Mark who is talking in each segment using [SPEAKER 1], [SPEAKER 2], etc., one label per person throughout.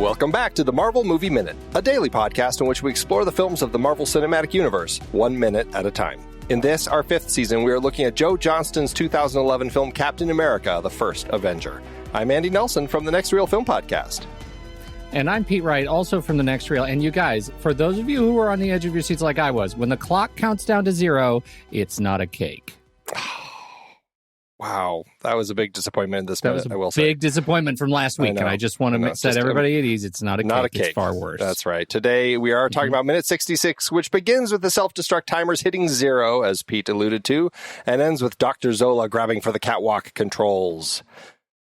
[SPEAKER 1] Welcome back to the Marvel Movie Minute, a daily podcast in which we explore the films of the Marvel Cinematic Universe, 1 minute at a time. In this, our 5th season, we are looking at Joe Johnston's 2011 film Captain America, The First Avenger. I'm Andy Nelson from the Next Reel Film Podcast.
[SPEAKER 2] And I'm Pete Wright, also from the Next Reel. And you guys, for those of you who are on the edge of your seats like I was, when the clock counts down to 0, it's not a cake.
[SPEAKER 1] Wow, that was a big disappointment this minute, I will say.
[SPEAKER 2] Big disappointment from last week, and I just want to set everybody at ease. It's not a cake. It's far worse.
[SPEAKER 1] That's right. Today, we are talking about minute 66, which begins with the self-destruct timers hitting 0, as Pete alluded to, and ends with Dr. Zola grabbing for the catwalk controls.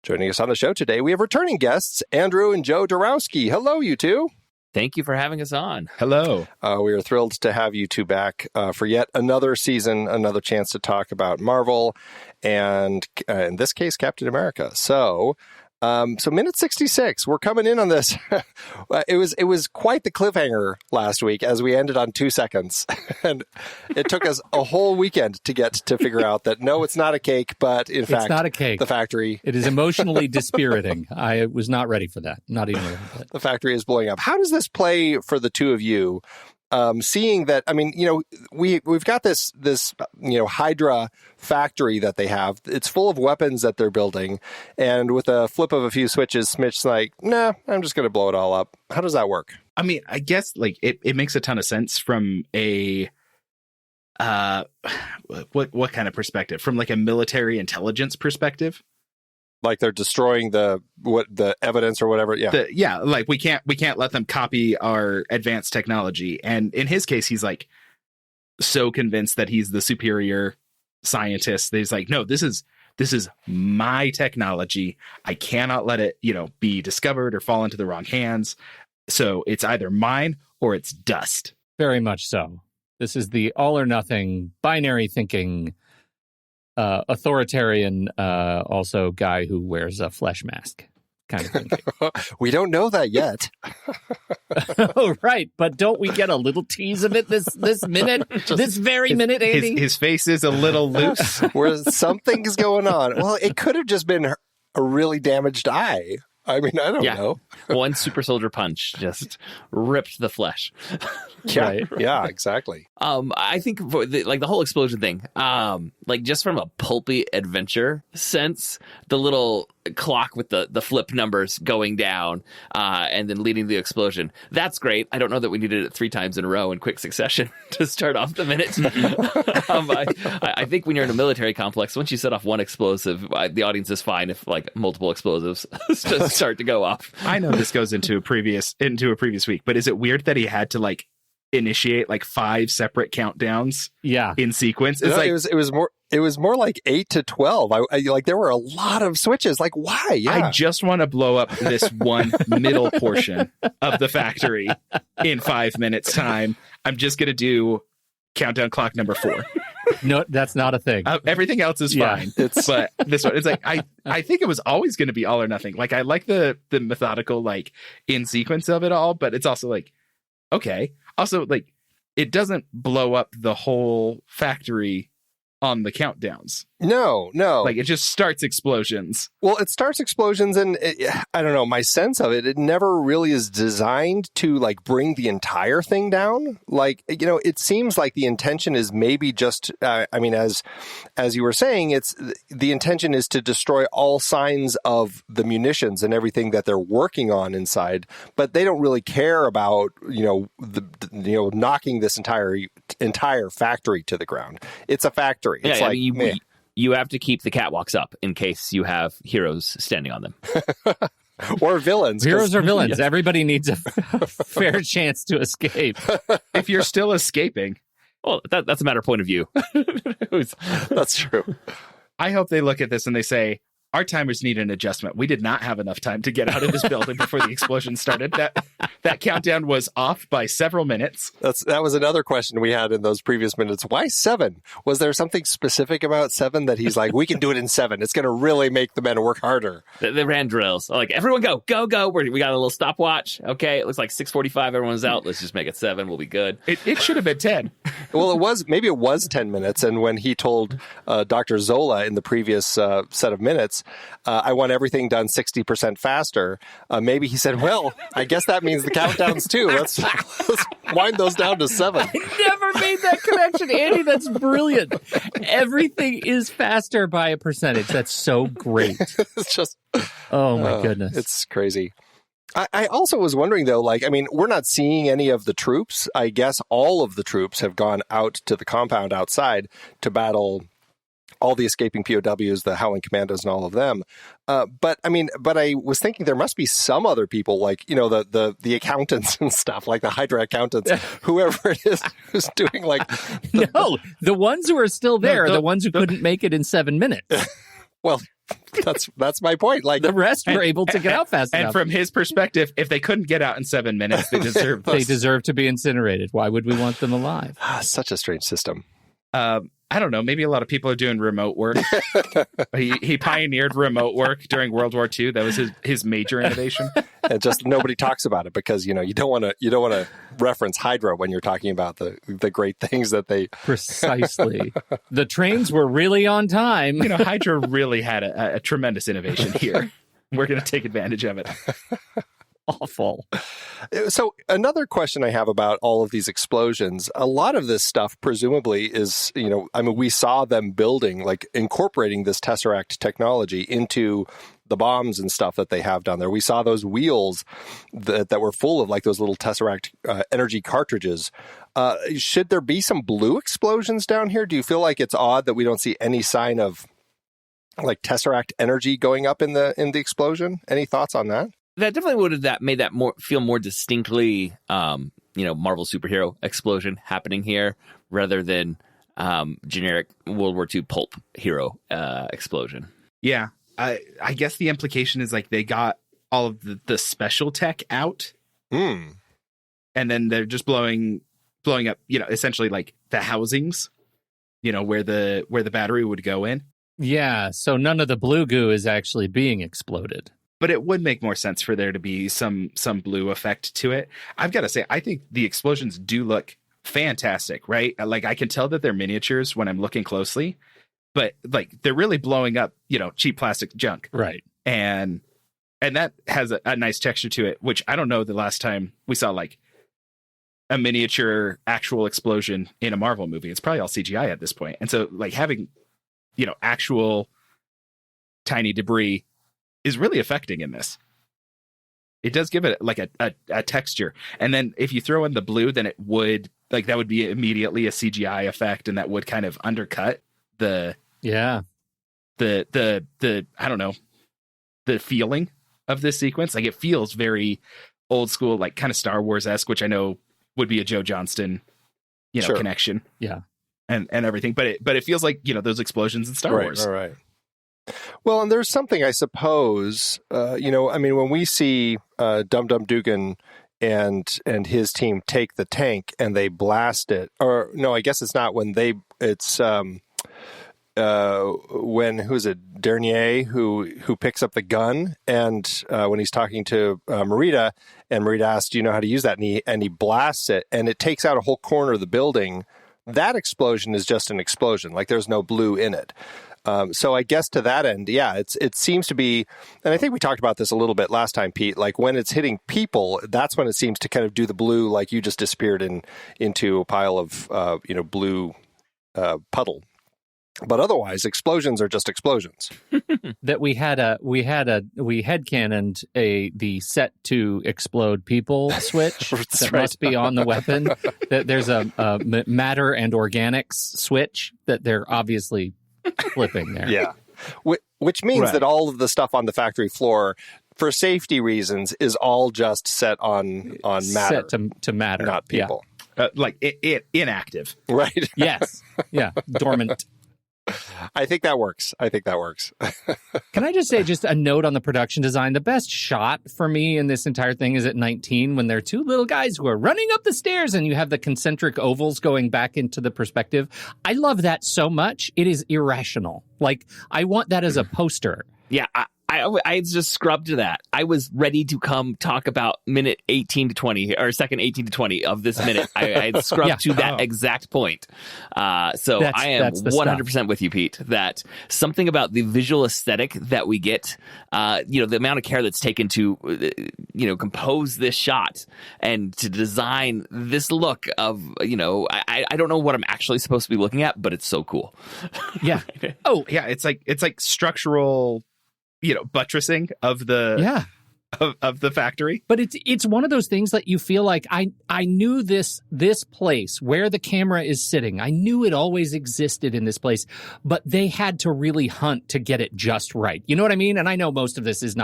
[SPEAKER 1] Joining us on the show today, we have returning guests, Andrew and Joe Darowski. Hello, you two.
[SPEAKER 3] Thank you for having us on.
[SPEAKER 4] Hello.
[SPEAKER 1] We are thrilled to have you two back for yet another season, another chance to talk about Marvel, and in this case, Captain America. So minute 66, we're coming in on this. It was quite the cliffhanger last week as we ended on 2 seconds. And it took us a whole weekend to get to figure out that, no, it's not a cake, but in fact,
[SPEAKER 2] it's not a cake.
[SPEAKER 1] The factory.
[SPEAKER 2] It is emotionally dispiriting. I was not ready for that. Not even a little bit.
[SPEAKER 1] The factory is blowing up. How does this play for the two of you? Seeing that, I mean, we've got this Hydra factory that they have. It's full of weapons that they're building. And with a flip of a few switches, Schmidt's like, nah, I'm just going to blow it all up. How does that work?
[SPEAKER 4] I mean, I guess it makes a ton of sense from a what kind of perspective? From like a military intelligence perspective.
[SPEAKER 1] Like they're destroying the evidence or whatever. Yeah.
[SPEAKER 4] Like we can't let them copy our advanced technology. And in his case, he's like so convinced that he's the superior scientist that he's like, no, this is my technology. I cannot let it, be discovered or fall into the wrong hands. So it's either mine or it's dust.
[SPEAKER 2] Very much so. This is the all or nothing binary thinking authoritarian, also guy who wears a flesh mask kind of thing.
[SPEAKER 1] We don't know that yet.
[SPEAKER 2] Oh, right. But don't we get a little tease of it this minute? This very minute, Andy?
[SPEAKER 4] His face is a little loose.
[SPEAKER 1] Where something's going on. Well, it could have just been a really damaged eye. I mean, I don't know.
[SPEAKER 3] One super soldier punch just ripped the flesh.
[SPEAKER 1] Right. Yeah, exactly.
[SPEAKER 3] I think for the whole explosion thing, just from a pulpy adventure sense, the little clock with the flip numbers going down and then leading the explosion, that's great. I don't know that we needed it 3 times in a row in quick succession to start off the minute. I think when you're in a military complex, once you set off one explosive, the audience is fine if multiple explosives start to go off.
[SPEAKER 4] I know this goes into a previous week, but is it weird that he had to initiate 5 separate countdowns in sequence?
[SPEAKER 1] It was more like 8 to 12. There were a lot of switches. Why? Yeah.
[SPEAKER 4] I just want to blow up this one middle portion of the factory in 5 minutes time. I'm just going to do countdown clock number 4.
[SPEAKER 2] No, that's not a thing.
[SPEAKER 4] Everything else is fine. But this one, it's I think it was always going to be all or nothing. I like the methodical, in sequence of it all, but it's also okay. Also, it doesn't blow up the whole factory on the countdowns.
[SPEAKER 1] No.
[SPEAKER 4] It just starts explosions.
[SPEAKER 1] Well, it starts explosions, and I don't know, my sense of it never really is designed to bring the entire thing down. It seems like the intention is maybe just, as you were saying, the intention is to destroy all signs of the munitions and everything that they're working on inside, but they don't really care about, knocking this entire factory to the ground. It's a factory. It's
[SPEAKER 3] you have to keep the catwalks up in case you have heroes standing on them.
[SPEAKER 1] Or villains.
[SPEAKER 2] Heroes or villains. Yeah. Everybody needs a fair chance to escape.
[SPEAKER 4] If you're still escaping.
[SPEAKER 3] Well, that's a matter of point of view.
[SPEAKER 1] That's true.
[SPEAKER 4] I hope they look at this and they say, our timers need an adjustment. We did not have enough time to get out of this building before the explosion started. That countdown was off by several minutes.
[SPEAKER 1] That was another question we had in those previous minutes. Why 7? Was there something specific about 7 that he's we can do it in 7? It's going to really make the men work harder.
[SPEAKER 3] They ran drills. Everyone go. We got a little stopwatch. Okay, it looks like 6:45. Everyone's out. Let's just make it 7. We'll be good.
[SPEAKER 4] It should have been 10.
[SPEAKER 1] Well, maybe it was 10 minutes. And when he told Dr. Zola in the previous set of minutes, I want everything done 60% faster. Maybe he said, well, I guess that means the countdowns too. Let's wind those down to 7.
[SPEAKER 2] I never made that connection, Andy. That's brilliant. Everything is faster by a percentage. That's so great.
[SPEAKER 1] It's just,
[SPEAKER 2] oh my goodness.
[SPEAKER 1] It's crazy. I also was wondering, though, we're not seeing any of the troops. I guess all of the troops have gone out to the compound outside to battle all the escaping POWs, the Howling Commandos and all of them. But I was thinking there must be some other people, the accountants and stuff, like the Hydra accountants, whoever it is who's doing
[SPEAKER 2] No, the ones who are still there are the ones who couldn't make it in 7 minutes.
[SPEAKER 1] Well, that's my point.
[SPEAKER 2] The rest were able to get out fast enough.
[SPEAKER 4] And from his perspective, if they couldn't get out in 7 minutes, they deserve
[SPEAKER 2] They deserve to be incinerated. Why would we want them alive?
[SPEAKER 1] Such a strange system.
[SPEAKER 4] I don't know. Maybe a lot of people are doing remote work. He pioneered remote work during World War II. That was his major innovation.
[SPEAKER 1] And just nobody talks about it because you don't want to reference Hydra when you're talking about the great things that they
[SPEAKER 2] precisely. The trains were really on time.
[SPEAKER 4] Hydra really had a tremendous innovation here. We're going to take advantage of it.
[SPEAKER 2] Awful.
[SPEAKER 1] So another question I have about all of these explosions, a lot of this stuff presumably is, we saw them building, incorporating this tesseract technology into the bombs and stuff that they have down there. We saw those wheels that were full of those little tesseract energy cartridges. Should there be some blue explosions down here? Do you feel like it's odd that we don't see any sign of tesseract energy going up in the explosion? Any thoughts on that?
[SPEAKER 3] That definitely would have made that feel more distinctly, Marvel superhero explosion happening here rather than generic World War II pulp hero explosion.
[SPEAKER 4] Yeah, I guess the implication is they got all of the special tech out, and then they're just blowing up, essentially the housings, where the battery would go in.
[SPEAKER 2] Yeah, so none of the blue goo is actually being exploded.
[SPEAKER 4] But it would make more sense for there to be some blue effect to it. I've got to say, I think the explosions do look fantastic, right? I can tell that they're miniatures when I'm looking closely, but they're really blowing up, cheap plastic junk.
[SPEAKER 2] Right.
[SPEAKER 4] And that has a nice texture to it, which I don't know the last time we saw a miniature actual explosion in a Marvel movie. It's probably all CGI at this point. And so having, actual tiny debris is really affecting in this. It does give it a texture. And then if you throw in the blue, then it would that would be immediately a CGI effect, and that would kind of undercut the I don't know, the feeling of this sequence. It feels very old school, kind of Star Wars-esque, which I know would be a Joe Johnston,
[SPEAKER 1] Sure.
[SPEAKER 4] connection.
[SPEAKER 2] Yeah.
[SPEAKER 4] And everything. But it feels like, those explosions in Star Wars.
[SPEAKER 1] Right. Well, and there's something, I suppose, when we see Dum Dum Dugan and his team take the tank and they blast it, or no, I guess it's not when it's when, who's it, Dernier, who picks up the gun, and when he's talking to Marita, and Marita asks, do you know how to use that? And he blasts it, and it takes out a whole corner of the building. That explosion is just an explosion. There's no blue in it. So I guess to that end, yeah, it seems to be, and I think we talked about this a little bit last time, Pete, when it's hitting people, that's when it seems to kind of do the blue, you just disappeared into a pile of, blue puddle. But otherwise, explosions are just explosions.
[SPEAKER 2] That we headcanoned the set to explode people switch that must be on the weapon. That there's a matter and organics switch that they're obviously flipping there.
[SPEAKER 1] Yeah, which means that all of the stuff on the factory floor, for safety reasons, is all just set on matter,
[SPEAKER 2] set to matter,
[SPEAKER 1] not people.
[SPEAKER 2] Yeah.
[SPEAKER 4] Inactive,
[SPEAKER 1] right?
[SPEAKER 2] Yes, yeah, dormant.
[SPEAKER 1] I think that works.
[SPEAKER 2] Can I just say, just a note on the production design? The best shot for me in this entire thing is at 19, when there are two little guys who are running up the stairs and you have the concentric ovals going back into the perspective. I love that so much. It is irrational. I want that as a poster.
[SPEAKER 3] Yeah, I just scrubbed to that. I was ready to come talk about minute 18 to 20 or second 18 to 20 of this minute. I had scrubbed to that exact point. So I am 100% with you, Pete, that something about the visual aesthetic that we get, the amount of care that's taken to, compose this shot and to design this look of, I don't know what I'm actually supposed to be looking at, but it's so cool.
[SPEAKER 2] Yeah.
[SPEAKER 4] Oh, yeah. It's like structural, buttressing of the of the factory.
[SPEAKER 2] But it's one of those things that you feel like I knew this place where the camera is sitting. I knew it always existed in this place, but they had to really hunt to get it just right. You know what I mean? And I know most of this is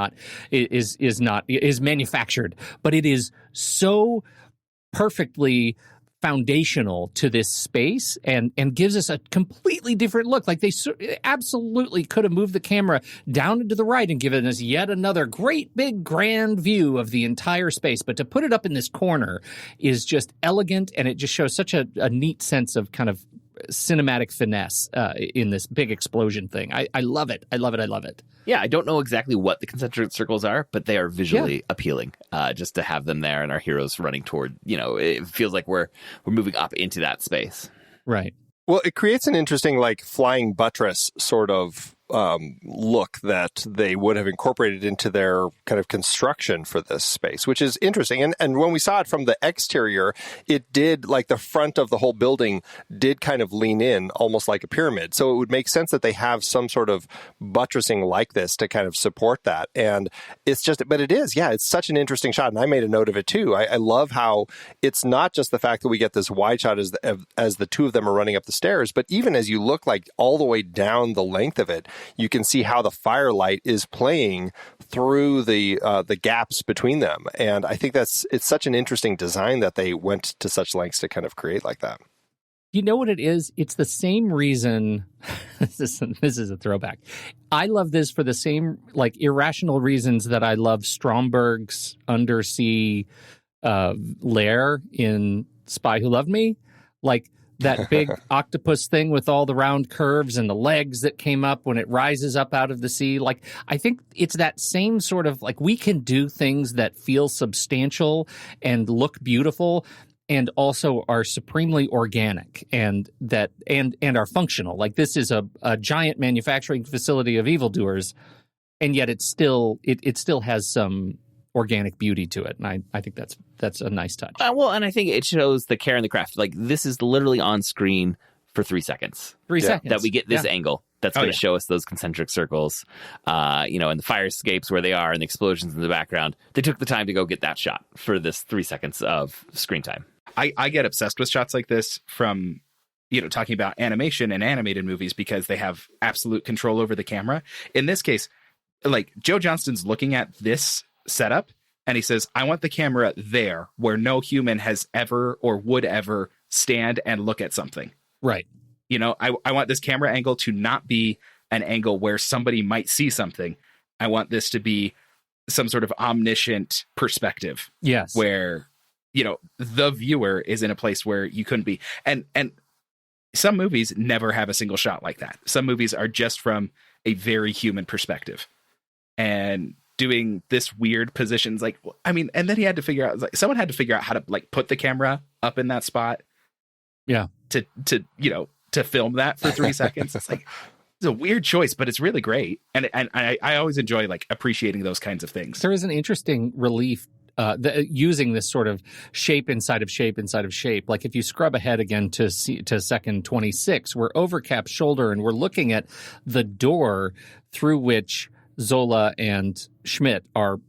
[SPEAKER 2] manufactured, but it is so perfectly foundational to this space and gives us a completely different look. Like they absolutely could have moved the camera down and to the right and given us yet another great big grand view of the entire space. But to put it up in this corner is just elegant, and it just shows such a neat sense of kind of cinematic finesse in this big explosion thing. I love it. I love it. I love it.
[SPEAKER 3] Yeah, I don't know exactly what the concentric circles are, but they are visually appealing. Just to have them there and our heroes running toward, it feels like we're moving up into that space.
[SPEAKER 2] Right.
[SPEAKER 1] Well, it creates an interesting, like, flying buttress sort of look that they would have incorporated into their kind of construction for this space, which is interesting. And when we saw it from the exterior, it did, like, the front of the whole building did kind of lean in almost like a pyramid. So it would make sense that they have some sort of buttressing like this to kind of support that. And it's just, but it is, it's such an interesting shot. And I made a note of it too. I love how it's not just the fact that we get this wide shot as the two of them are running up the stairs, but even as you look like all the way down the length of it, you can see how the firelight is playing through the gaps between them. And I think it's such an interesting design that they went to such lengths to kind of create like that.
[SPEAKER 2] You know what it is? It's the same reason. This is a throwback. I love this for the same, like, irrational reasons that I love Stromberg's undersea lair in Spy Who Loved Me. Like, that big octopus thing with all the round curves and the legs that came up when it rises up out of the sea. Like, I think it's that same sort of, like, we can do things that feel substantial and look beautiful and also are supremely organic and are functional. Like, this is a giant manufacturing facility of evildoers, and yet it still has some organic beauty to it, and I think that's a nice touch.
[SPEAKER 3] And I think it shows the care and the craft. Like, this is literally on screen for 3 seconds.
[SPEAKER 2] 3 seconds
[SPEAKER 3] that we get this angle that's going to show us those concentric circles, and the fire escapes where they are and the explosions in the background. They took the time to go get that shot for this 3 seconds of screen time.
[SPEAKER 4] I get obsessed with shots like this from, talking about animation and animated movies because they have absolute control over the camera. In this case, like, Joe Johnston's looking at this setup and he says, I want the camera there where no human has ever or would ever stand and look at something.
[SPEAKER 2] Right.
[SPEAKER 4] I want this camera angle to not be an angle where somebody might see something. I want this to be some sort of omniscient perspective.
[SPEAKER 2] Yes.
[SPEAKER 4] Where, the viewer is in a place where you couldn't be. And some movies never have a single shot like that. Some movies are just from a very human perspective. And doing this weird positions, like, and then he had to figure out, like, someone had to figure out how to, like, put the camera up in that spot.
[SPEAKER 2] Yeah.
[SPEAKER 4] To film that for 3 seconds. It's like, it's a weird choice, but it's really great. And I always enjoy, like, appreciating those kinds of things.
[SPEAKER 2] There is an interesting relief using this sort of shape inside of shape inside of shape. Like, if you scrub ahead again to second 26, we're over Cap's shoulder and we're looking at the door through which Zola and Schmidt are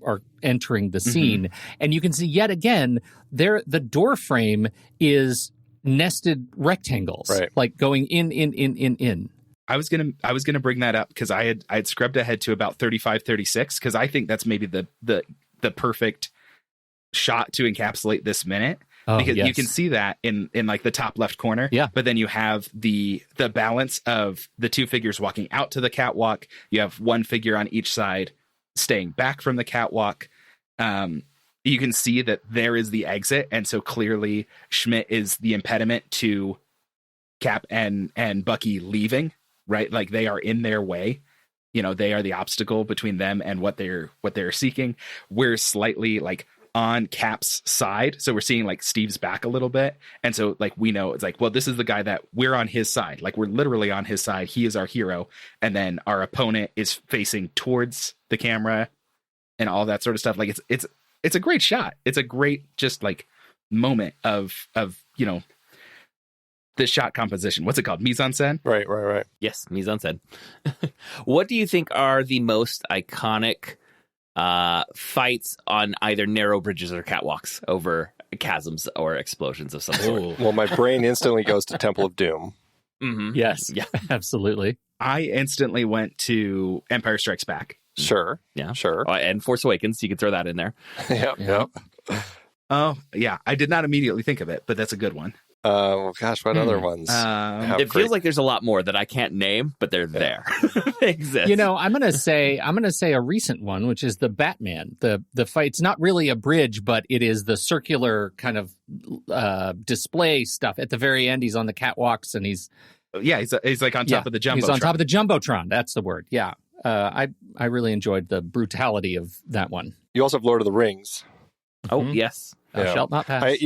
[SPEAKER 2] entering the scene. Mm-hmm. And you can see yet again the door frame is nested rectangles, right, like going in.
[SPEAKER 4] I was gonna bring that up because I had scrubbed ahead to about 35, 36 because I think that's maybe the perfect shot to encapsulate this minute. Because you can see that in like the top left corner.
[SPEAKER 2] Yeah.
[SPEAKER 4] But then you have the balance of the two figures walking out to the catwalk. You have one figure on each side staying back from the catwalk. You can see that there is the exit. And so clearly Schmidt is the impediment to Cap and Bucky leaving, right? Like, they are in their way. they are the obstacle between them and what they're seeking. We're slightly like on Cap's side, so we're seeing like Steve's back a little bit, and so like we know it's like, well, this is the guy that we're on his side, like we're literally on his side. He is our hero, and then our opponent is facing towards the camera and all that sort of stuff. Like it's a great shot. It's a great just like moment of the shot composition. What's it called? Mise en scène?
[SPEAKER 1] Right.
[SPEAKER 3] Yes, mise en scène. What do you think are the most iconic fights on either narrow bridges or catwalks over chasms or explosions of some sort?
[SPEAKER 1] Well, my brain instantly goes to Temple of Doom.
[SPEAKER 3] Mm-hmm.
[SPEAKER 2] Yes,
[SPEAKER 3] Yeah.
[SPEAKER 2] absolutely.
[SPEAKER 4] I instantly went to Empire Strikes Back.
[SPEAKER 1] Sure.
[SPEAKER 3] Yeah.
[SPEAKER 1] Sure.
[SPEAKER 3] And Force Awakens, you could throw that in there.
[SPEAKER 1] Yep.
[SPEAKER 4] Oh, yeah. I did not immediately think of it, but that's a good one.
[SPEAKER 1] Gosh, what other ones?
[SPEAKER 3] It feels like there's a lot more that I can't name, but they're there. They exist.
[SPEAKER 2] I'm gonna say a recent one, which is the Batman. The fight's not really a bridge, but it is the circular kind of display stuff. At the very end, he's on the catwalks and he's
[SPEAKER 4] like on top of the Jumbotron.
[SPEAKER 2] He's on top of the Jumbotron. That's the word. Yeah. I really enjoyed the brutality of that one.
[SPEAKER 1] You also have Lord of the Rings.
[SPEAKER 3] Oh, yes.
[SPEAKER 2] Thou shalt not pass.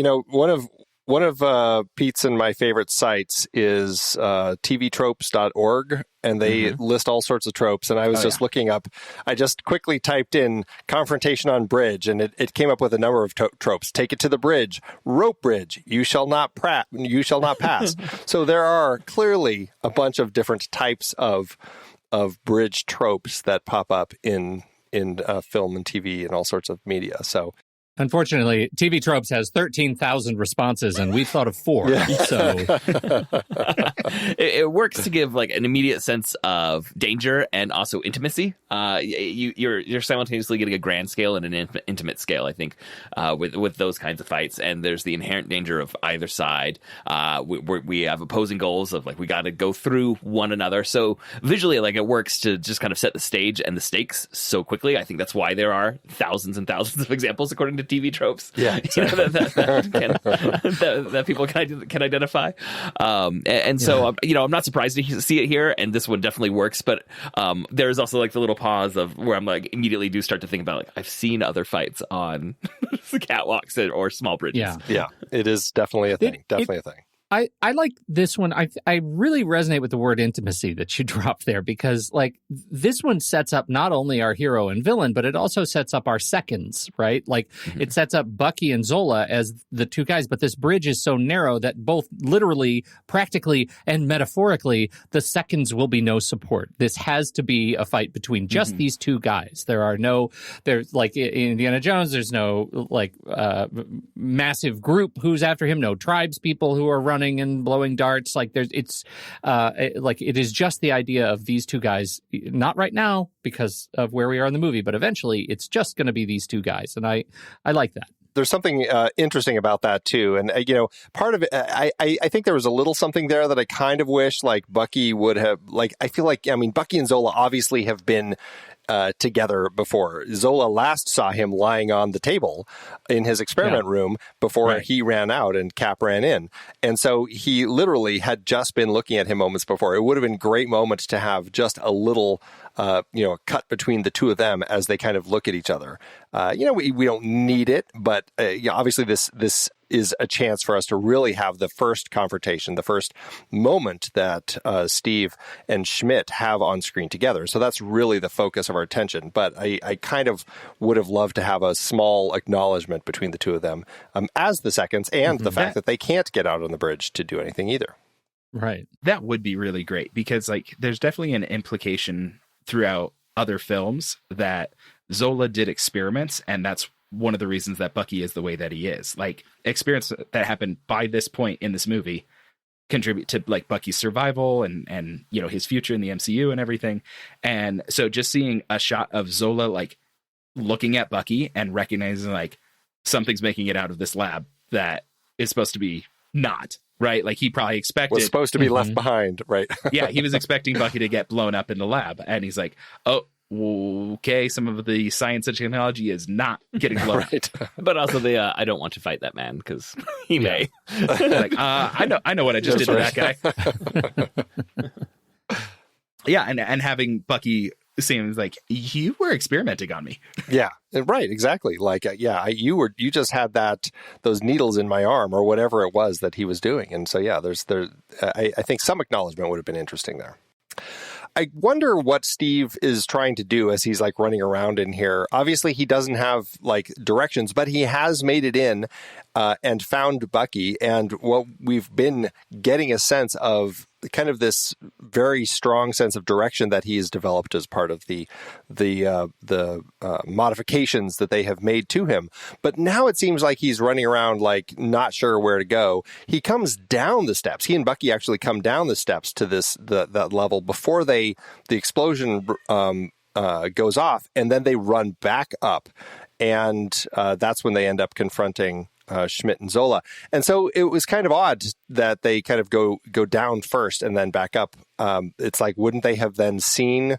[SPEAKER 1] One of Pete's and my favorite sites is tvtropes.org, and they list all sorts of tropes. And I was just looking up. I just quickly typed in confrontation on bridge, and it came up with a number of tropes. Take it to the bridge, rope bridge. You shall not pass. So there are clearly a bunch of different types of bridge tropes that pop up in film and TV and all sorts of media. So.
[SPEAKER 2] Unfortunately, TV Tropes has 13,000 responses, and we've thought of 4. Yeah. So
[SPEAKER 3] it works to give like an immediate sense of danger and also intimacy. You're simultaneously getting a grand scale and an intimate scale, I think, with those kinds of fights. And there's the inherent danger of either side. We have opposing goals of like we got to go through one another. So visually, like it works to just kind of set the stage and the stakes so quickly. I think that's why there are thousands and thousands of examples according to TV Tropes.
[SPEAKER 1] Yeah,
[SPEAKER 3] exactly. that people can identify. So I'm not surprised to see it here, and this one definitely works. But there's also like the little pause of where I'm like immediately do start to think about like I've seen other fights on catwalks or small bridges.
[SPEAKER 1] Yeah, it is definitely a thing. A thing.
[SPEAKER 2] I like this one. I really resonate with the word intimacy that you dropped there, because like this one sets up not only our hero and villain, but it also sets up our seconds, right? Like it sets up Bucky and Zola as the two guys, but this bridge is so narrow that both literally, practically, and metaphorically, the seconds will be no support. This has to be a fight between just these two guys. There's like in Indiana Jones, there's no like massive group who's after him, no tribes people who are running and blowing darts. Like it is just the idea of these two guys, not right now because of where we are in the movie, but eventually it's just going to be these two guys. And I like that.
[SPEAKER 1] There's something interesting about that too. And, part of it, I think there was a little something there that I kind of wish like Bucky would have, like, I feel like, Bucky and Zola obviously have been together before. Zola last saw him lying on the table in his experiment room before he ran out and Cap ran in. And so he literally had just been looking at him moments before. It would have been a great moment to have just a little, cut between the two of them as they kind of look at each other. We don't need it, but obviously this is a chance for us to really have the first confrontation, the first moment that Steve and Schmidt have on screen together. So that's really the focus of our attention. But I kind of would have loved to have a small acknowledgement between the two of them as the seconds, and the fact that they can't get out on the bridge to do anything either.
[SPEAKER 2] Right.
[SPEAKER 4] That would be really great, because like there's definitely an implication throughout other films that Zola did experiments, and that's one of the reasons that Bucky is the way that he is. Like experiments that happened by this point in this movie contribute to like Bucky's survival and his future in the MCU and everything. And so just seeing a shot of Zola like looking at Bucky and recognizing like something's making it out of this lab that is supposed to be not right. Like he probably expected
[SPEAKER 1] was supposed to be left behind. Right.
[SPEAKER 4] Yeah. He was expecting Bucky to get blown up in the lab, and he's like, oh, okay, some of the science and technology is not getting blown
[SPEAKER 1] right.
[SPEAKER 3] But also I don't want to fight that man because he may.
[SPEAKER 4] Like, I know what I just did to that guy. Yeah, and having Bucky seems like you were experimenting on me.
[SPEAKER 1] Yeah, right, exactly. Like, you just had those needles in my arm or whatever it was that he was doing. And so, yeah, I think some acknowledgement would have been interesting there. I wonder what Steve is trying to do as he's like running around in here. Obviously, he doesn't have like directions, but he has made it in and found Bucky. And what we've been getting a sense of kind of this very strong sense of direction that he has developed as part of the modifications that they have made to him. But now it seems like he's running around like not sure where to go. He comes down the steps. He and Bucky actually come down the steps to that level before the explosion goes off, and then they run back up, and that's when they end up confronting Schmidt and Zola. And so it was kind of odd that they kind of go down first and then back up. It's like, wouldn't they have then seen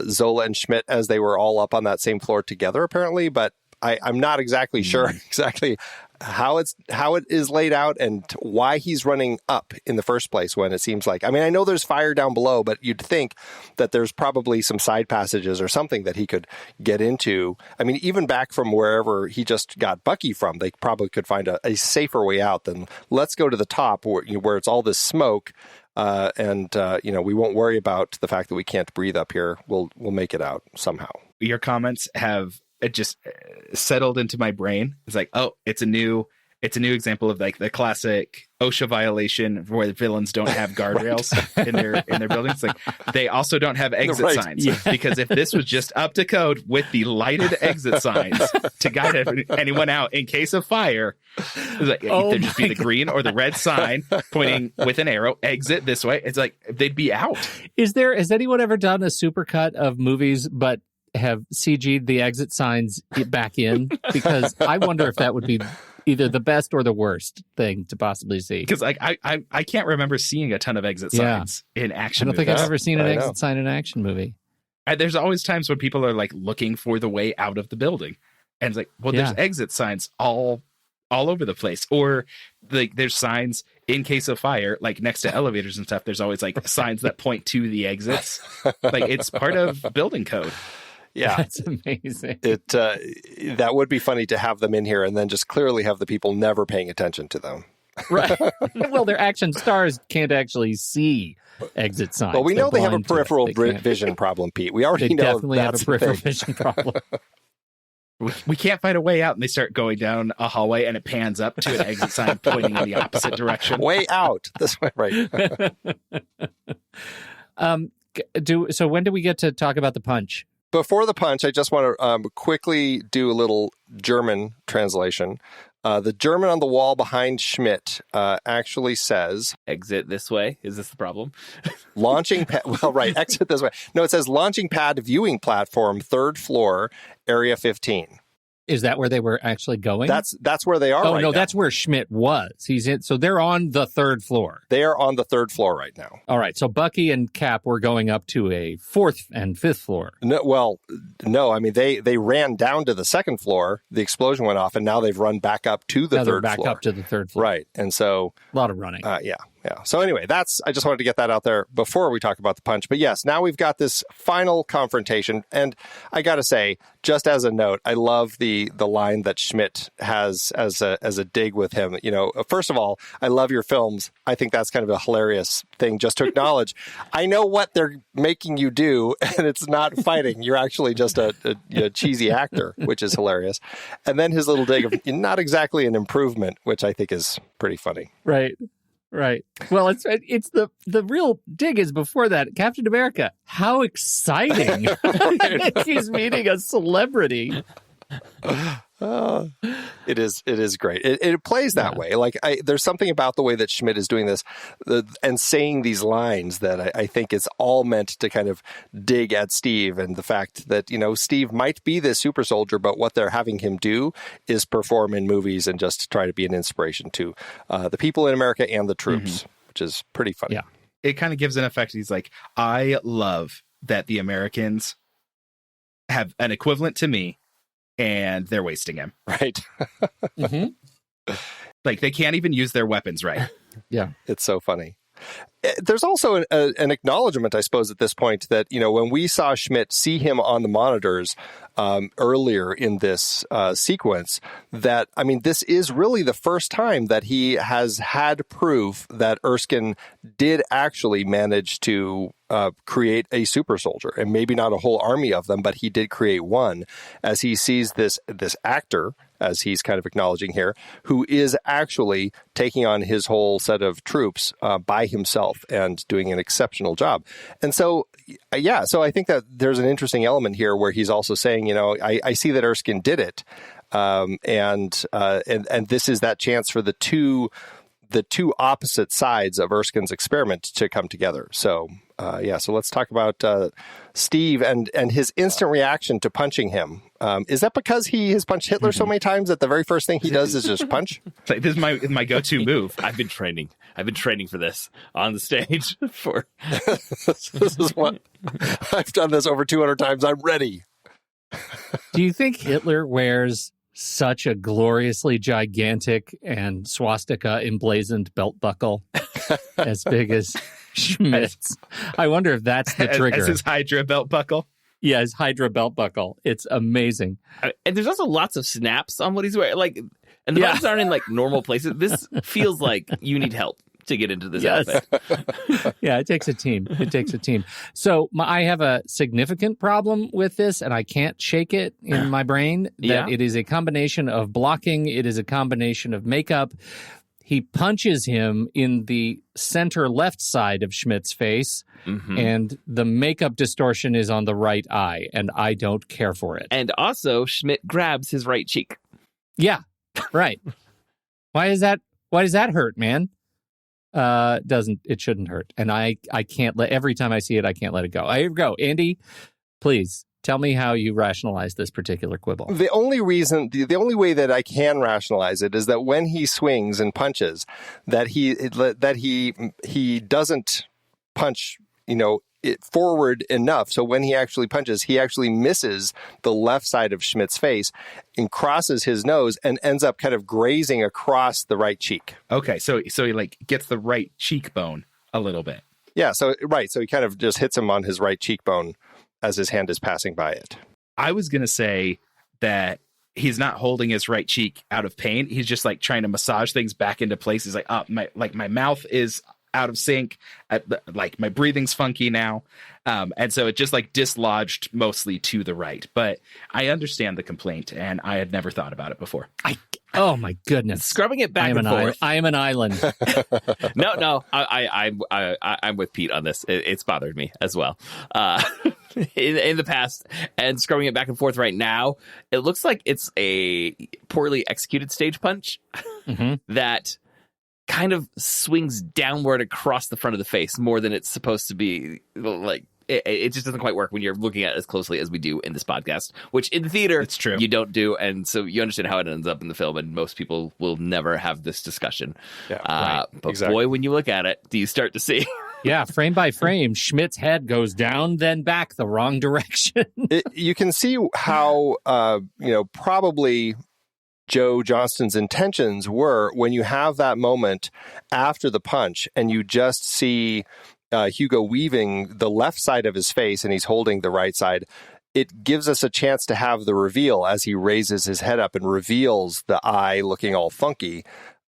[SPEAKER 1] Zola and Schmidt as they were all up on that same floor together, apparently? But I'm not exactly sure exactly how it is laid out and why he's running up in the first place when it seems like, I mean, I know there's fire down below, but you'd think that there's probably some side passages or something that he could get into. I mean, even back from wherever he just got Bucky from, they probably could find a safer way out than let's go to the top where it's all this smoke. And we won't worry about the fact that we can't breathe up here. We'll make it out somehow.
[SPEAKER 4] Your comments have just settled into my brain. It's like, oh, it's a new example of like the classic OSHA violation where the villains don't have guardrails in their buildings. Like, they also don't have exit signs, because if this was just up to code with the lighted exit signs to guide anyone out in case of fire, it's like there'd just be the green or the red sign pointing with an arrow, exit this way. It's like they'd be out.
[SPEAKER 2] Has anyone ever done a supercut of movies but have CG'd the exit signs back in? Because I wonder if that would be either the best or the worst thing to possibly see.
[SPEAKER 4] Because like I can't remember seeing a ton of exit signs in action
[SPEAKER 2] movies. I don't think I've ever seen an exit sign in an action movie.
[SPEAKER 4] There's always times when people are like looking for the way out of the building, and it's like, well, there's exit signs all over the place, or like there's signs in case of fire, like next to elevators and stuff. There's always like signs that point to the exits. Like, it's part of building code.
[SPEAKER 1] Yeah,
[SPEAKER 2] that's amazing.
[SPEAKER 1] That would be funny to have them in here and then just clearly have the people never paying attention to them.
[SPEAKER 2] Right. Well, their action stars can't actually see exit signs.
[SPEAKER 1] Well, we know they have a peripheral vision problem, Pete. We already know
[SPEAKER 2] definitely have a peripheral vision problem.
[SPEAKER 4] We can't find a way out, and they start going down a hallway, and it pans up to an exit sign pointing in the opposite direction.
[SPEAKER 1] Way out this way, right?
[SPEAKER 2] So when do we get to talk about the punch?
[SPEAKER 1] Before the punch, I just want to quickly do a little German translation. The German on the wall behind Schmidt actually says,
[SPEAKER 3] exit this way. Is this the problem?
[SPEAKER 1] Launching pad. Well, right. Exit this way. No, it says launching pad viewing platform, 3rd floor, area 15.
[SPEAKER 2] Is that where they were actually going?
[SPEAKER 1] That's where they are.
[SPEAKER 2] No, that's where Schmidt was. He's in. So they're on the 3rd floor.
[SPEAKER 1] They are on the 3rd floor right now.
[SPEAKER 2] All right. So Bucky and Cap were going up to a 4th and 5th floor.
[SPEAKER 1] No. I mean, they ran down to the 2nd floor. The explosion went off, and now they've run back up to the 3rd floor.
[SPEAKER 2] Back up to the 3rd floor.
[SPEAKER 1] Right. And so
[SPEAKER 2] a lot of running.
[SPEAKER 1] Yeah. So anyway, I just wanted to get that out there before we talk about the punch. But yes, now we've got this final confrontation. And I got to say, just as a note, I love the line that Schmidt has as a dig with him. You know, first of all, I love your films. I think that's kind of a hilarious thing just to acknowledge. I know what they're making you do, and it's not fighting. You're actually just a cheesy actor, which is hilarious. And then his little dig of not exactly an improvement, which I think is pretty funny.
[SPEAKER 2] Right. Well, it's the real dig is before that. Captain America, how exciting. He's meeting a celebrity.
[SPEAKER 1] It is great. It plays that way. Like there's something about the way that Schmidt is doing this and saying these lines that I think it's all meant to kind of dig at Steve, and the fact that, you know, Steve might be this super soldier, but what they're having him do is perform in movies and just try to be an inspiration to the people in America and the troops, which is pretty funny.
[SPEAKER 2] Yeah.
[SPEAKER 4] It kind of gives an effect. He's like, I love that the Americans have an equivalent to me, and they're wasting him.
[SPEAKER 1] Right.
[SPEAKER 4] Like, they can't even use their weapons right.
[SPEAKER 2] Yeah.
[SPEAKER 1] It's so funny. There's also an acknowledgement, I suppose, at this point that, when we saw Schmidt see him on the monitors earlier in this sequence, that, this is really the first time that he has had proof that Erskine did actually manage to create a super soldier, and maybe not a whole army of them, but he did create one, as he sees this actor, as he's kind of acknowledging here, who is actually taking on his whole set of troops by himself and doing an exceptional job. And so, so I think that there's an interesting element here where he's also saying, I see that Erskine did it, and this is that chance for the two opposite sides of Erskine's experiment to come together. So, so let's talk about Steve and his instant reaction to punching him. Is that because he has punched Hitler so many times that the very first thing he does is just punch?
[SPEAKER 4] Like, this is my go-to move.
[SPEAKER 3] I've been training for this on the stage for.
[SPEAKER 1] This is what I've done this over 200 times. I'm ready.
[SPEAKER 2] Do you think Hitler wears such a gloriously gigantic and swastika emblazoned belt buckle as big as Schmidt's? I wonder if that's the trigger.
[SPEAKER 4] As his Hydra belt buckle?
[SPEAKER 2] Yeah, his Hydra belt buckle. It's amazing.
[SPEAKER 3] And there's also lots of snaps on what he's wearing. And the buttons aren't in normal places. This feels like you need help to get into this outfit.
[SPEAKER 2] Yeah, it takes a team. So I have a significant problem with this, and I can't shake it in my brain, that it is a combination of blocking. It is a combination of makeup. He punches him in the center left side of Schmidt's face, and the makeup distortion is on the right eye, and I don't care for it.
[SPEAKER 3] And also, Schmidt grabs his right cheek.
[SPEAKER 2] Yeah, right. Why does that hurt, man? It shouldn't hurt. And I can't every time I see it, I can't let it go. Here we go. Andy, please tell me how you rationalize this particular quibble.
[SPEAKER 1] The only way that I can rationalize it is that when he swings and punches, that he doesn't punch, it forward enough. So when he actually punches, he actually misses the left side of Schmidt's face and crosses his nose and ends up kind of grazing across the right cheek.
[SPEAKER 4] Okay, so he gets the right cheekbone a little bit.
[SPEAKER 1] Yeah, so he kind of just hits him on his right cheekbone as his hand is passing by it.
[SPEAKER 4] I was going to say that he's not holding his right cheek out of pain. He's just trying to massage things back into place. He's my mouth is out of sync, my breathing's funky now, and so it just dislodged mostly to the right. But I understand the complaint, and I had never thought about it before.
[SPEAKER 2] Oh my goodness!
[SPEAKER 3] Scrubbing it back and forth.
[SPEAKER 2] I am an island.
[SPEAKER 3] No, I'm with Pete on this. It's bothered me as well in the past, and scrubbing it back and forth right now. It looks like it's a poorly executed stage punch that kind of swings downward across the front of the face more than it's supposed to be. It just doesn't quite work when you're looking at it as closely as we do in this podcast, which in the theater,
[SPEAKER 4] it's true,
[SPEAKER 3] you don't do. And so you understand how it ends up in the film, and most people will never have this discussion.
[SPEAKER 1] Yeah,
[SPEAKER 3] but
[SPEAKER 1] exactly.
[SPEAKER 3] Boy, when you look at it, do you start to see?
[SPEAKER 2] Yeah, frame by frame, Schmidt's head goes down, then back the wrong direction.
[SPEAKER 1] You can see how, probably Joe Johnston's intentions were when you have that moment after the punch and you just see Hugo weaving the left side of his face and he's holding the right side. It gives us a chance to have the reveal as he raises his head up and reveals the eye looking all funky.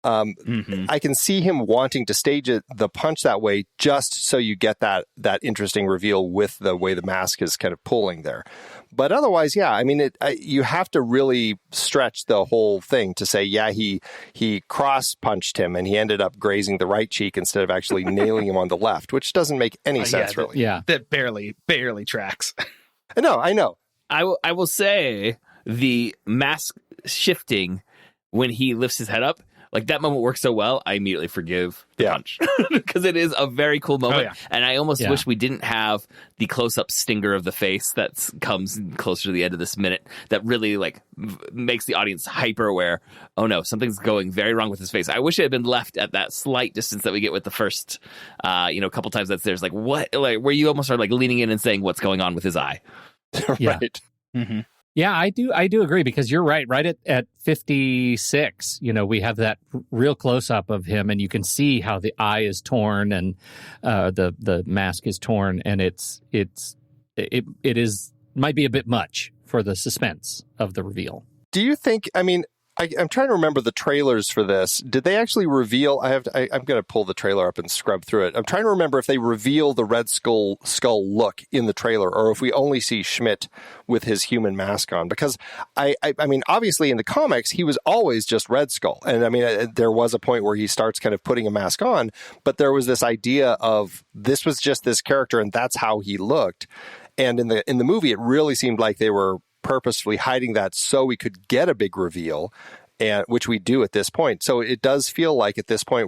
[SPEAKER 1] I can see him wanting to stage the punch that way just so you get that interesting reveal with the way the mask is kind of pulling there. But otherwise, you have to really stretch the whole thing to say, he cross punched him and he ended up grazing the right cheek instead of actually nailing him on the left, which doesn't make any sense, really.
[SPEAKER 2] Yeah,
[SPEAKER 4] that barely tracks.
[SPEAKER 1] No, I know.
[SPEAKER 3] I will say the mask shifting when he lifts his head up. That moment works so well, I immediately forgive the punch. Because it is a very cool moment. Oh, yeah. And I almost wish we didn't have the close-up stinger of the face that comes closer to the end of this minute that really, makes the audience hyper-aware. Oh, no, something's going very wrong with his face. I wish it had been left at that slight distance that we get with the first, couple times that there's, what? Where you almost are, leaning in and saying what's going on with his eye.
[SPEAKER 1] Right.
[SPEAKER 2] Mm-hmm. Yeah, I do agree, because you're right. Right at 56, we have that real close up of him, and you can see how the eye is torn and the mask is torn, and it might be a bit much for the suspense of the reveal.
[SPEAKER 1] Do you think? I mean, I'm trying to remember the trailers for this. Did they actually reveal? I'm going to pull the trailer up and scrub through it. I'm trying to remember if they reveal the Red Skull look in the trailer, or if we only see Schmidt with his human mask on. Because I mean, obviously in the comics he was always just Red Skull, and I mean there was a point where he starts kind of putting a mask on, but there was this idea of this was just this character, and that's how he looked. And in the movie, it really seemed like they were purposefully hiding that so we could get a big reveal, and which we do at this point. So it does feel like at this point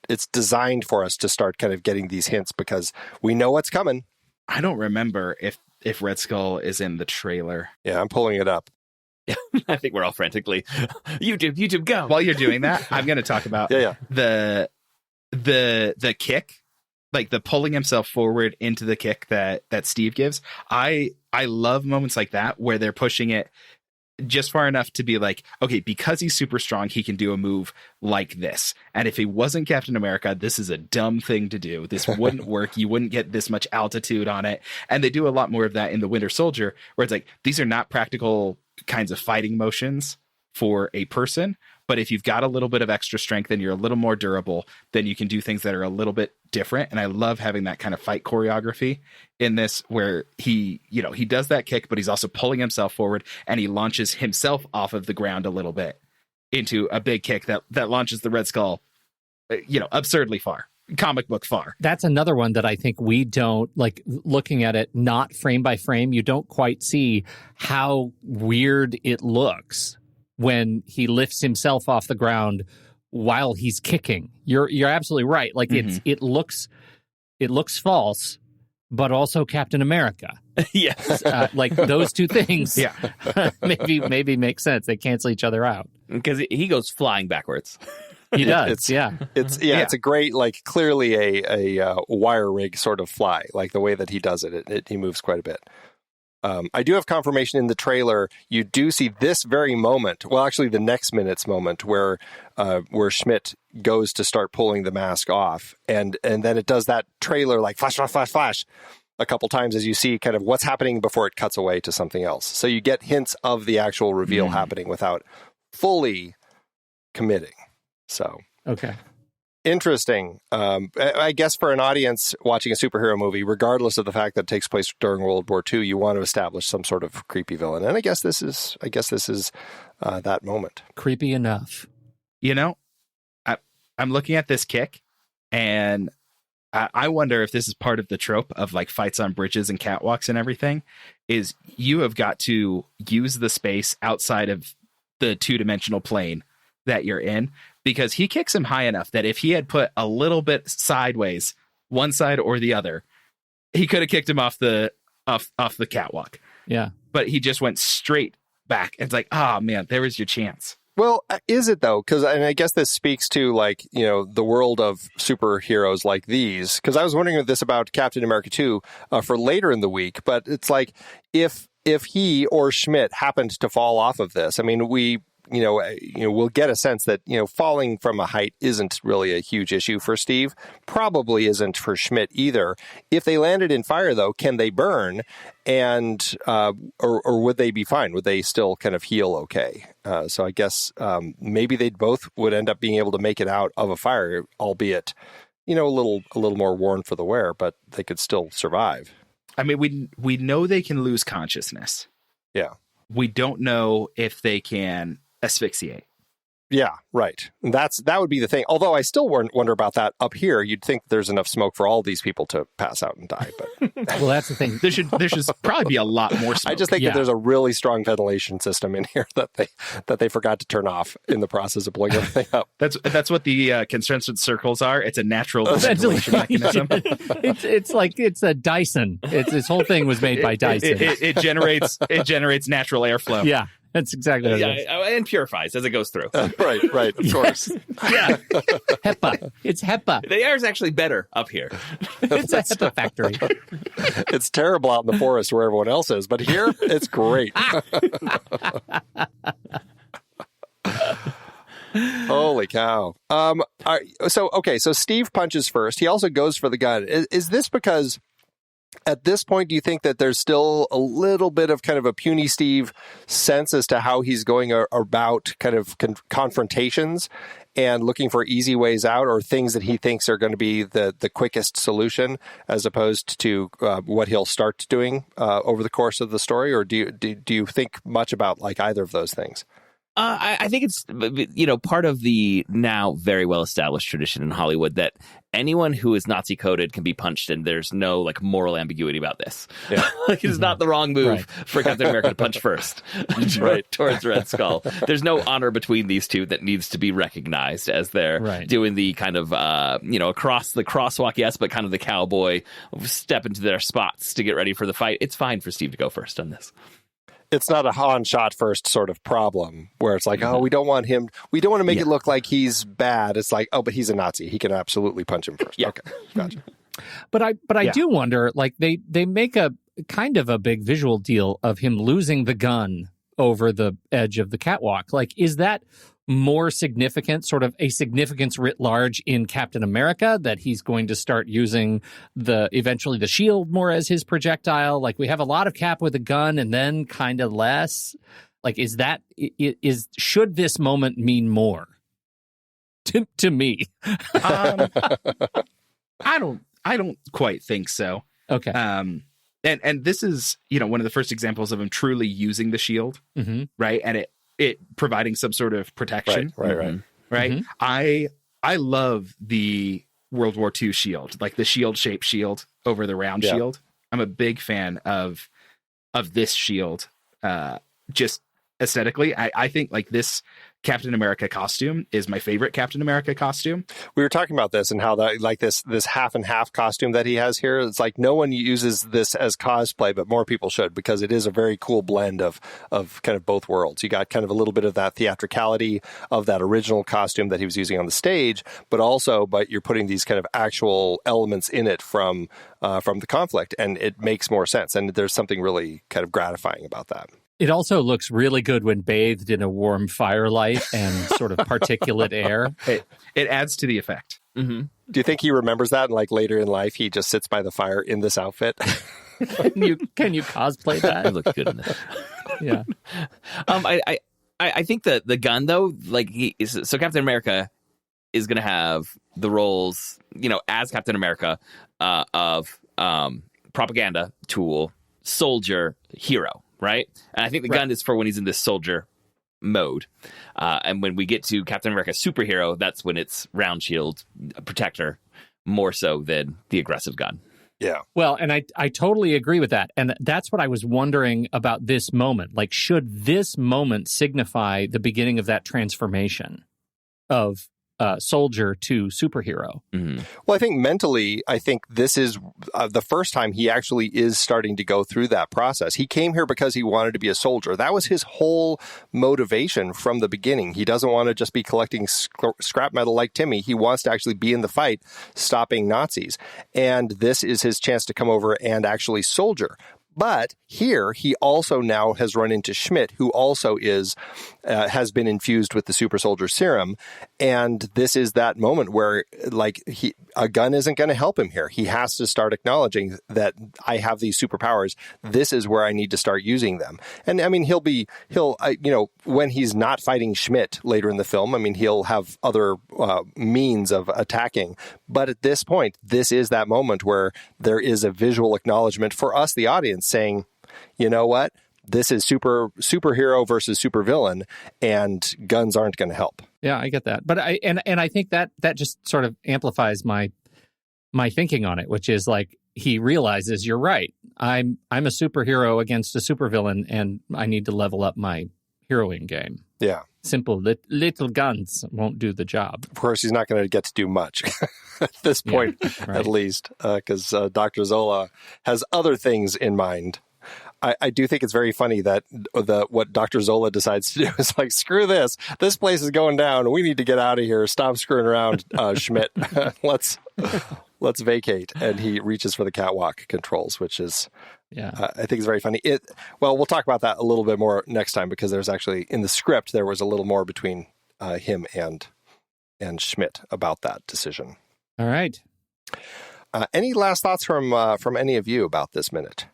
[SPEAKER 1] it's designed for us to start kind of getting these hints because we know what's coming.
[SPEAKER 4] I don't remember if Red Skull is in the trailer.
[SPEAKER 1] Yeah, I'm pulling it up.
[SPEAKER 3] Yeah, I think we're all frantically YouTube go.
[SPEAKER 4] While you're doing that, I'm going to talk about the kick. Like the pulling himself forward into the kick that Steve gives. I love moments like that where they're pushing it just far enough to be like, okay, because he's super strong, he can do a move like this. And if he wasn't Captain America, this is a dumb thing to do. This wouldn't work. You wouldn't get this much altitude on it. And they do a lot more of that in the Winter Soldier, where it's like, these are not practical kinds of fighting motions for a person. But if you've got a little bit of extra strength and you're a little more durable, then you can do things that are a little bit different. And I love having that kind of fight choreography in this, where he does that kick, but he's also pulling himself forward and he launches himself off of the ground a little bit into a big kick that launches the Red Skull, absurdly far. Comic book far.
[SPEAKER 2] That's another one that I think we don't, like, looking at it not frame by frame, you don't quite see how weird it looks when he lifts himself off the ground while he's kicking. You're absolutely right. Like it looks false, but also Captain America.
[SPEAKER 3] Yes.
[SPEAKER 2] Like those two things.
[SPEAKER 4] Yeah.
[SPEAKER 2] maybe make sense. They cancel each other out.
[SPEAKER 3] Because he goes flying backwards.
[SPEAKER 2] He does.
[SPEAKER 1] It's a great, like, clearly a wire rig sort of fly, like the way that he does it. He moves quite a bit. I do have confirmation in the trailer. You do see this very moment. Well, actually, the next minute's moment where Schmidt goes to start pulling the mask off, and then it does that trailer like flash, flash, flash, flash a couple times as you see kind of what's happening before it cuts away to something else. So you get hints of the actual reveal happening without fully committing. So
[SPEAKER 2] okay.
[SPEAKER 1] Interesting. I guess for an audience watching a superhero movie, regardless of the fact that it takes place during World War II, you want to establish some sort of creepy villain, and I guess this is that moment.
[SPEAKER 2] Creepy enough.
[SPEAKER 4] I'm looking at this kick, and I wonder if this is part of the trope of like fights on bridges and catwalks and everything. Is you have got to use the space outside of the two-dimensional plane that you're in. Because he kicks him high enough that if he had put a little bit sideways, one side or the other, he could have kicked him off the catwalk.
[SPEAKER 2] Yeah.
[SPEAKER 4] But he just went straight back. It's like, man, there was your chance.
[SPEAKER 1] Well, is it though? Because I guess this speaks to like, the world of superheroes like these. Because I was wondering this about Captain America 2 for later in the week. But it's like if he or Schmidt happened to fall off of this, I mean, we'll get a sense that, falling from a height isn't really a huge issue for Steve. Probably isn't for Schmidt either. If they landed in fire, though, can they burn? And or would they be fine? Would they still kind of heal okay? So I guess maybe they both would end up being able to make it out of a fire, albeit, a little more worn for the wear, but they could still survive.
[SPEAKER 4] I mean, we know they can lose consciousness.
[SPEAKER 1] Yeah.
[SPEAKER 4] We don't know if they can asphyxiate.
[SPEAKER 1] Yeah, right. That would be the thing. Although I still wonder about that up here. You'd think there's enough smoke for all these people to pass out and die. But
[SPEAKER 2] well, that's the thing.
[SPEAKER 4] There should probably be a lot more smoke.
[SPEAKER 1] I just think that there's a really strong ventilation system in here that they forgot to turn off in the process of blowing everything up.
[SPEAKER 4] That's what the concentric circles are. It's a natural ventilation mechanism.
[SPEAKER 2] It's like it's a Dyson. This whole thing was made by Dyson.
[SPEAKER 4] It generates natural airflow.
[SPEAKER 2] Yeah. That's exactly what it is.
[SPEAKER 3] And purifies as it goes through.
[SPEAKER 1] Right, of course.
[SPEAKER 3] Yeah.
[SPEAKER 2] HEPA. It's HEPA.
[SPEAKER 3] The air is actually better up here.
[SPEAKER 2] It's a HEPA factory.
[SPEAKER 1] It's terrible out in the forest where everyone else is, but here it's great. Holy cow. So Steve punches first. He also goes for the gun. Is this because at this point, do you think that there's still a little bit of kind of a puny Steve sense as to how he's going about kind of confrontations and looking for easy ways out, or things that he thinks are going to be the quickest solution, as opposed to what he'll start doing over the course of the story? Or do you think much about like either of those things?
[SPEAKER 3] I think it's, part of the now very well-established tradition in Hollywood that anyone who is Nazi coded can be punched, and there's no like moral ambiguity about this. Yeah. Like, it's not the wrong move for Captain America to punch first towards Red Skull. There's no honor between these two that needs to be recognized as they're doing the kind of, across the crosswalk, yes, but kind of the cowboy step into their spots to get ready for the fight. It's fine for Steve to go first on this.
[SPEAKER 1] It's not a Han shot first sort of problem where it's like, we don't want to make it look like he's bad. It's like, but he's a Nazi. He can absolutely punch him first. Yeah. Okay, gotcha.
[SPEAKER 2] But I do wonder, like they make a kind of a big visual deal of him losing the gun over the edge of the catwalk. Like, is that more significant, sort of a significance writ large in Captain America, that he's going to start using eventually the shield more as his projectile? Like, we have a lot of Cap with a gun and then kind of less. Like, should this moment mean more to me?
[SPEAKER 4] I don't quite think so.
[SPEAKER 2] Okay.
[SPEAKER 4] And this is, one of the first examples of him truly using the shield, right? And it providing some sort of protection.
[SPEAKER 1] Right.
[SPEAKER 4] Mm-hmm. I love the World War II shield, like the shield-shaped shield over the round shield. I'm a big fan of this shield, just aesthetically. I think like this Captain America costume is my favorite Captain America costume.
[SPEAKER 1] We were talking about this and how that, like this half and half costume that he has here, it's like no one uses this as cosplay, but more people should, because it is a very cool blend of kind of both worlds. You got kind of a little bit of that theatricality of that original costume that he was using on the stage, but you're putting these kind of actual elements in it from the conflict, and it makes more sense. And there's something really kind of gratifying about that.
[SPEAKER 2] It also looks really good when bathed in a warm firelight and sort of particulate air.
[SPEAKER 4] It adds to the effect.
[SPEAKER 3] Mm-hmm.
[SPEAKER 1] Do you think he remembers that, and like later in life, he just sits by the fire in this outfit?
[SPEAKER 2] Can you cosplay that?
[SPEAKER 3] It looks good in this.
[SPEAKER 2] Yeah.
[SPEAKER 3] I think that the gun, though, like so Captain America is going to have the roles, as Captain America, of propaganda tool, soldier, hero. Right? And I think the gun is for when he's in this soldier mode. And when we get to Captain America superhero, that's when it's round shield protector more so than the aggressive gun.
[SPEAKER 1] Yeah.
[SPEAKER 2] Well, and I totally agree with that. And that's what I was wondering about this moment. Like, should this moment signify the beginning of that transformation of soldier to superhero?
[SPEAKER 3] Mm-hmm.
[SPEAKER 1] Well, I think mentally, this is the first time he actually is starting to go through that process. He came here because he wanted to be a soldier. That was his whole motivation from the beginning. He doesn't want to just be collecting scrap metal like Timmy. He wants to actually be in the fight, stopping Nazis. And this is his chance to come over and actually soldier. But here, he also now has run into Schmidt, who also has been infused with the super soldier serum. And this is that moment where, like, a gun isn't going to help him here. He has to start acknowledging that I have these superpowers. This is where I need to start using them. And I mean, when he's not fighting Schmidt later in the film, I mean, he'll have other means of attacking. But at this point, this is that moment where there is a visual acknowledgement for us, the audience, saying, you know what? This is superhero versus supervillain, and guns aren't going to help.
[SPEAKER 2] Yeah, I get that. But I think that just sort of amplifies my thinking on it, which is like, he realizes, you're right. I'm a superhero against a supervillain, and I need to level up my heroing game.
[SPEAKER 1] Yeah.
[SPEAKER 2] Simple little guns won't do the job.
[SPEAKER 1] Of course, he's not going to get to do much at this point, at least, because Dr. Zola has other things in mind. I do think it's very funny that what Dr. Zola decides to do is like, screw this. This place is going down. We need to get out of here. Stop screwing around, Schmidt. Let's vacate. And he reaches for the catwalk controls, which is, I think is very funny. Well, we'll talk about that a little bit more next time, because there's actually, in the script, there was a little more between him and Schmidt about that decision.
[SPEAKER 2] All right.
[SPEAKER 1] Any last thoughts from any of you about this minute?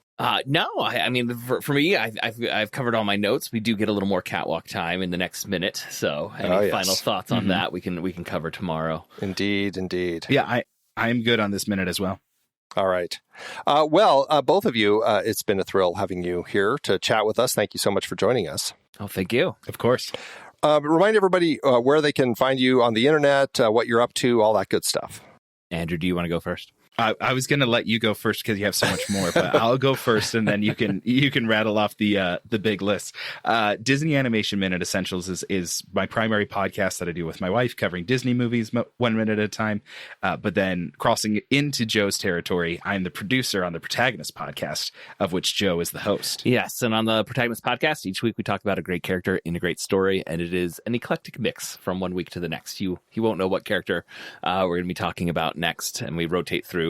[SPEAKER 3] No, I mean, for me, I've covered all my notes. We do get a little more catwalk time in the next minute. So any final thoughts on that we can cover tomorrow.
[SPEAKER 1] Indeed.
[SPEAKER 4] Yeah, I'm good on this minute as well.
[SPEAKER 1] All right. Well, both of you, it's been a thrill having you here to chat with us. Thank you so much for joining us.
[SPEAKER 3] Oh, thank you.
[SPEAKER 4] Of course.
[SPEAKER 1] Remind everybody where they can find you on the internet, what you're up to, all that good stuff.
[SPEAKER 3] Andrew, do you want to go first?
[SPEAKER 4] I was going to let you go first because you have so much more, but I'll go first, and then you can rattle off the big list. Disney Animation Minute Essentials is my primary podcast that I do with my wife, covering Disney movies 1 minute at a time. But then crossing into Joe's territory, I'm the producer on the Protagonist podcast, of which Joe is the host.
[SPEAKER 3] Yes, and on the Protagonist podcast, each week we talk about a great character in a great story, and it is an eclectic mix from 1 week to the next. You won't know what character we're going to be talking about next, and we rotate through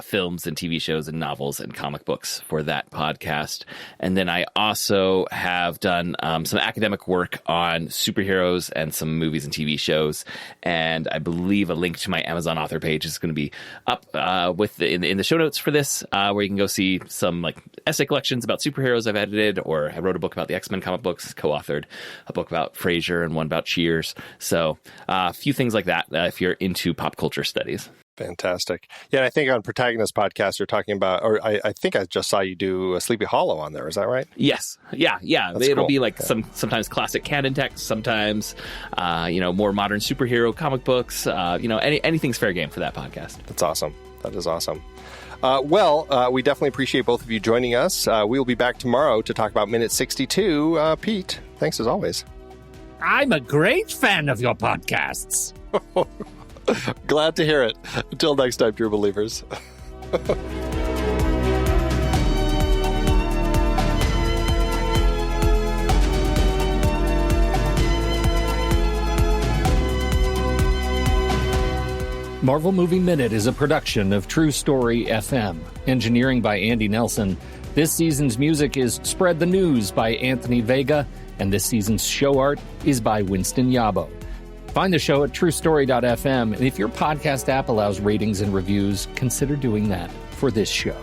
[SPEAKER 3] films and TV shows and novels and comic books for that podcast. And then I also have done some academic work on superheroes and some movies and TV shows. And I believe a link to my Amazon author page is going to be up in the show notes for this, where you can go see some like essay collections about superheroes I've edited, or I wrote a book about the X-Men comic books, co-authored a book about Frasier and one about Cheers. So a few things like that if you're into pop culture studies.
[SPEAKER 1] Fantastic. Yeah, and I think on Protagonist podcast, you're talking about, or I think I just saw you do a Sleepy Hollow on there. Is that right?
[SPEAKER 3] Yes. Yeah.
[SPEAKER 1] That's
[SPEAKER 3] It'll
[SPEAKER 1] cool.
[SPEAKER 3] be like sometimes classic canon text, sometimes, more modern superhero comic books, anything's fair game for that podcast.
[SPEAKER 1] That's awesome. That is awesome. We definitely appreciate both of you joining us. We'll be back tomorrow to talk about minute 62. Pete, thanks as always.
[SPEAKER 2] I'm a great fan of your podcasts.
[SPEAKER 1] Glad to hear it. Until next time, true believers.
[SPEAKER 2] Marvel Movie Minute is a production of True Story FM. Engineering by Andy Nelson. This season's music is Spread the News by Anthony Vega, and this season's show art is by Winston Yabo. Find the show at truestory.fm, and if your podcast app allows ratings and reviews, consider doing that for this show.